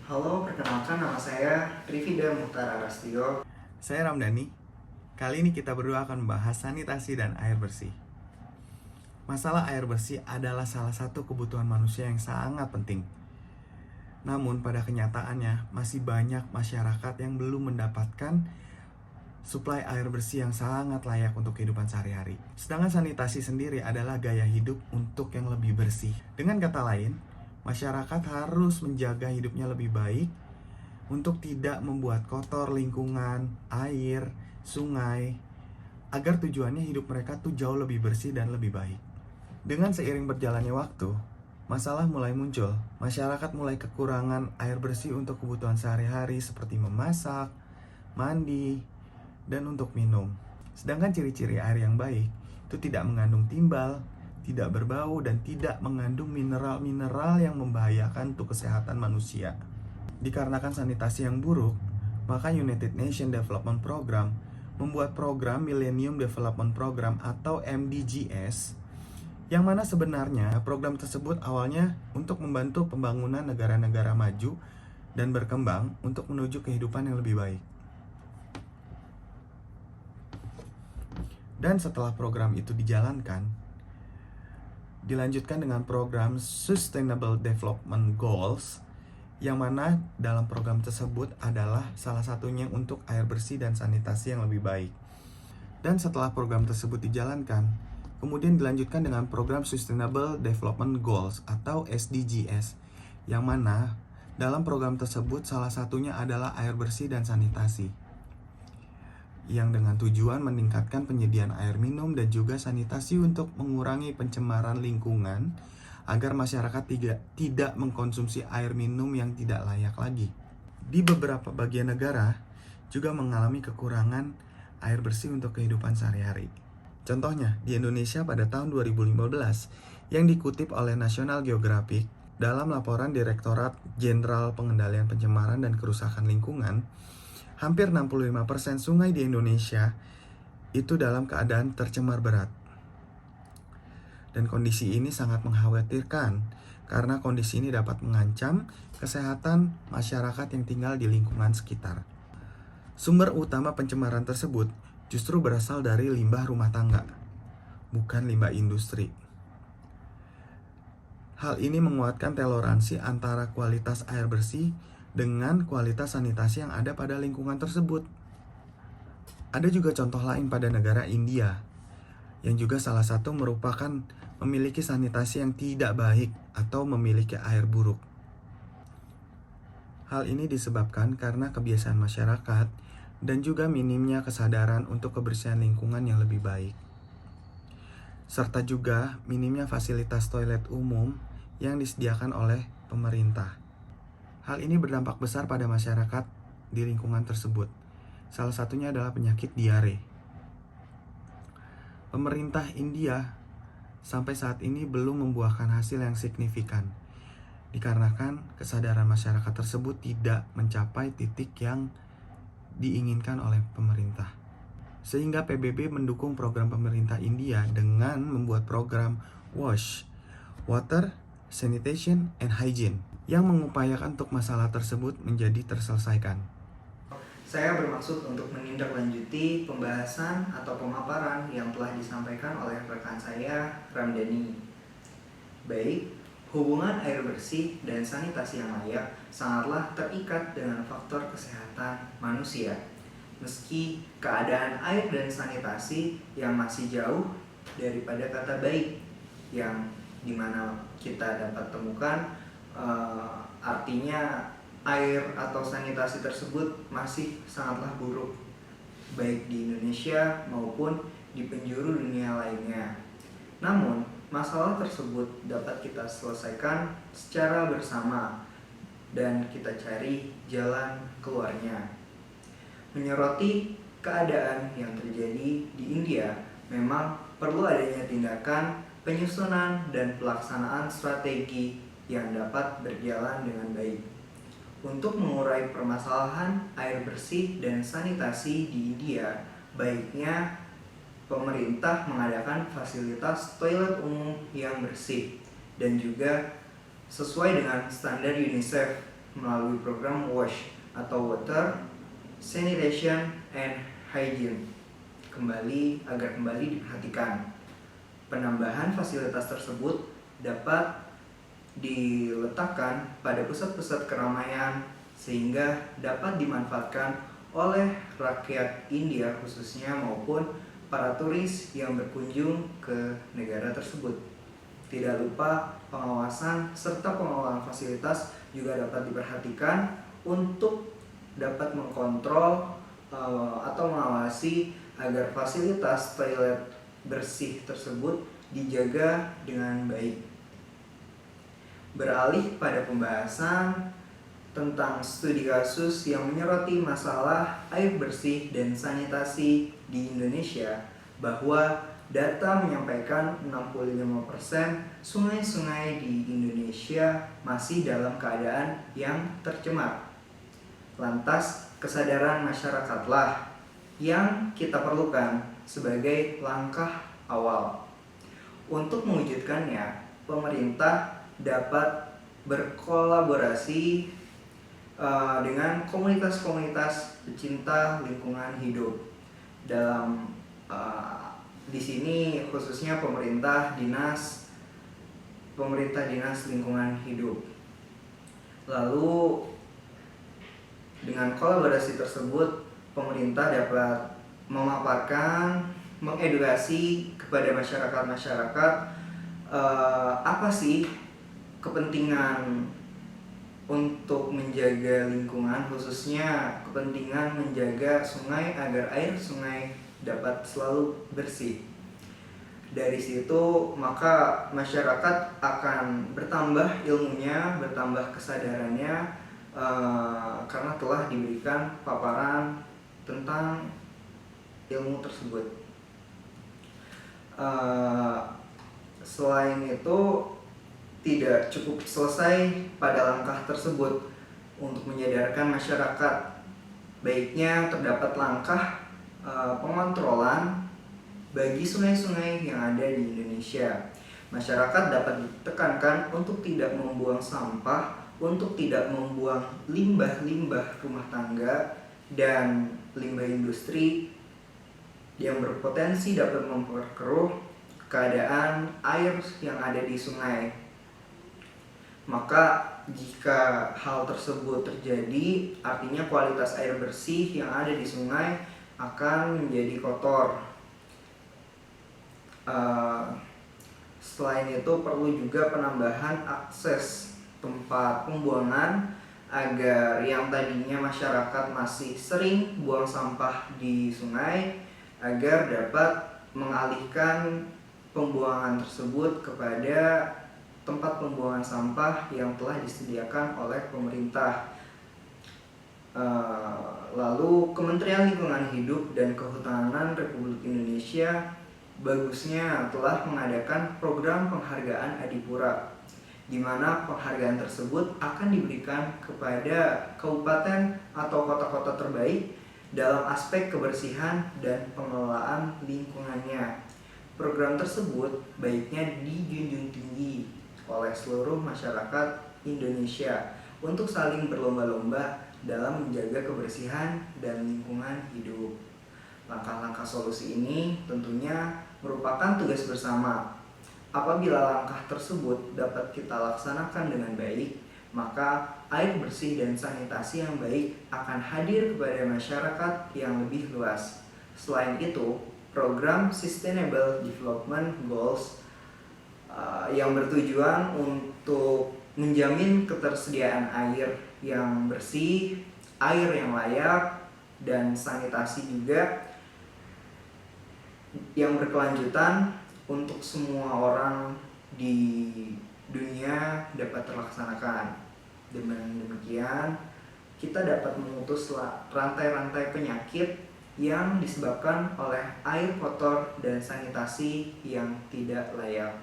Halo, perkenalkan nama saya Trivida Muhtar Arastio. Saya Ramdhani. Kali ini kita berdua akan membahas sanitasi dan air bersih. Masalah air bersih adalah salah satu kebutuhan manusia yang sangat penting. Namun pada kenyataannya masih banyak masyarakat yang belum mendapatkan suplai air bersih yang sangat layak untuk kehidupan sehari-hari. Sedangkan sanitasi sendiri adalah gaya hidup untuk yang lebih bersih. Dengan kata lain, masyarakat harus menjaga hidupnya lebih baik untuk tidak membuat kotor lingkungan, air, sungai, agar tujuannya hidup mereka tuh jauh lebih bersih dan lebih baik. Dengan seiring berjalannya waktu, masalah mulai muncul. Masyarakat mulai kekurangan air bersih untuk kebutuhan sehari-hari seperti memasak, mandi, dan untuk minum. Sedangkan ciri-ciri air yang baik itu tidak mengandung timbal, tidak berbau, dan tidak mengandung mineral-mineral yang membahayakan untuk kesehatan manusia. Dikarenakan sanitasi yang buruk, maka United Nations Development Program membuat program Millennium Development Program atau MDGs, yang mana sebenarnya program tersebut awalnya untuk membantu pembangunan negara-negara maju dan berkembang untuk menuju kehidupan yang lebih baik. Dan setelah program itu dijalankan, dilanjutkan dengan program Sustainable Development Goals, yang mana dalam program tersebut adalah salah satunya untuk air bersih dan sanitasi yang lebih baik. Dan setelah program tersebut dijalankan, kemudian dilanjutkan dengan program Sustainable Development Goals atau SDGs, yang mana dalam program tersebut salah satunya adalah air bersih dan sanitasi, yang dengan tujuan meningkatkan penyediaan air minum dan juga sanitasi untuk mengurangi pencemaran lingkungan agar masyarakat tidak mengkonsumsi air minum yang tidak layak lagi. Di beberapa bagian negara juga mengalami kekurangan air bersih untuk kehidupan sehari-hari. Contohnya, di Indonesia pada tahun 2015 yang dikutip oleh National Geographic dalam laporan Direktorat Jenderal Pengendalian Pencemaran dan Kerusakan Lingkungan, hampir 65% sungai di Indonesia itu dalam keadaan tercemar berat. Dan kondisi ini sangat mengkhawatirkan karena kondisi ini dapat mengancam kesehatan masyarakat yang tinggal di lingkungan sekitar. Sumber utama pencemaran tersebut justru berasal dari limbah rumah tangga, bukan limbah industri. Hal ini menguatkan toleransi antara kualitas air bersih dengan kualitas sanitasi yang ada pada lingkungan tersebut. Ada juga contoh lain pada negara India, yang juga salah satu merupakan memiliki sanitasi yang tidak baik atau memiliki air buruk. Hal ini disebabkan karena kebiasaan masyarakat dan juga minimnya kesadaran untuk kebersihan lingkungan yang lebih baik, serta juga minimnya fasilitas toilet umum yang disediakan oleh pemerintah. Hal ini berdampak besar pada masyarakat di lingkungan tersebut. Salah satunya adalah penyakit diare. Pemerintah India sampai saat ini belum membuahkan hasil yang signifikan, dikarenakan kesadaran masyarakat tersebut tidak mencapai titik yang diinginkan oleh pemerintah. Sehingga PBB mendukung program pemerintah India dengan membuat program WASH, Water, Sanitation, and Hygiene, yang mengupayakan untuk masalah tersebut menjadi terselesaikan. Saya bermaksud untuk menindaklanjuti pembahasan atau pemaparan yang telah disampaikan oleh rekan saya, Ramdhani. Baik, hubungan air bersih dan sanitasi yang layak sangatlah terikat dengan faktor kesehatan manusia. Meski keadaan air dan sanitasi yang masih jauh daripada kata baik, yang dimana kita dapat temukan artinya air atau sanitasi tersebut masih sangatlah buruk, baik di Indonesia maupun di penjuru dunia lainnya. Namun, masalah tersebut dapat kita selesaikan secara bersama dan kita cari jalan keluarnya. Menyoroti keadaan yang terjadi di India, memang perlu adanya tindakan, penyusunan, dan pelaksanaan strategi yang dapat berjalan dengan baik. Untuk mengurai permasalahan air bersih dan sanitasi di India, baiknya pemerintah mengadakan fasilitas toilet umum yang bersih dan juga sesuai dengan standar UNICEF melalui program WASH atau Water, Sanitation, and Hygiene agar kembali diperhatikan. Penambahan fasilitas tersebut dapat diletakkan pada pusat-pusat keramaian sehingga dapat dimanfaatkan oleh rakyat India khususnya maupun para turis yang berkunjung ke negara tersebut. Tidak lupa pengawasan serta pengelolaan fasilitas juga dapat diperhatikan untuk dapat mengkontrol atau mengawasi agar fasilitas toilet bersih tersebut dijaga dengan baik. Beralih pada pembahasan tentang studi kasus yang menyoroti masalah air bersih dan sanitasi di Indonesia, bahwa data menyampaikan 65% sungai-sungai di Indonesia masih dalam keadaan yang tercemar. Lantas, kesadaran masyarakatlah yang kita perlukan sebagai langkah awal. Untuk mewujudkannya, pemerintah dapat berkolaborasi dengan komunitas-komunitas pecinta lingkungan hidup. Di sini khususnya pemerintah dinas lingkungan hidup. Lalu dengan kolaborasi tersebut, pemerintah dapat mengedukasi kepada masyarakat apa sih kepentingan untuk menjaga lingkungan, khususnya kepentingan menjaga sungai agar air sungai dapat selalu bersih. Dari situ maka masyarakat akan bertambah ilmunya, bertambah kesadarannya, karena telah diberikan paparan tentang ilmu tersebut. Selain itu, tidak cukup selesai pada langkah tersebut untuk menyadarkan masyarakat. Baiknya terdapat langkah pengontrolan bagi sungai-sungai yang ada di Indonesia. Masyarakat dapat ditekankan untuk tidak membuang sampah, untuk tidak membuang limbah-limbah rumah tangga dan limbah industri yang berpotensi dapat memperkeruh keadaan air yang ada di sungai. Maka jika hal tersebut terjadi, artinya kualitas air bersih yang ada di sungai akan menjadi kotor. Selain itu, perlu juga penambahan akses tempat pembuangan agar yang tadinya masyarakat masih sering buang sampah di sungai agar dapat mengalihkan pembuangan tersebut kepada tempat pembuangan sampah yang telah disediakan oleh pemerintah. Lalu Kementerian Lingkungan Hidup dan Kehutanan Republik Indonesia bagusnya telah mengadakan program penghargaan Adipura, di mana penghargaan tersebut akan diberikan kepada kabupaten atau kota-kota terbaik dalam aspek kebersihan dan pengelolaan lingkungannya. Program tersebut baiknya dijunjung tinggi oleh seluruh masyarakat Indonesia untuk saling berlomba-lomba dalam menjaga kebersihan dan lingkungan hidup. Langkah-langkah solusi ini tentunya merupakan tugas bersama. Apabila langkah tersebut dapat kita laksanakan dengan baik, maka air bersih dan sanitasi yang baik akan hadir kepada masyarakat yang lebih luas. Selain itu, program Sustainable Development Goals yang bertujuan untuk menjamin ketersediaan air yang bersih, air yang layak, dan sanitasi juga yang berkelanjutan untuk semua orang di dunia dapat terlaksanakan. Dengan demikian, kita dapat memutus rantai-rantai penyakit yang disebabkan oleh air kotor dan sanitasi yang tidak layak.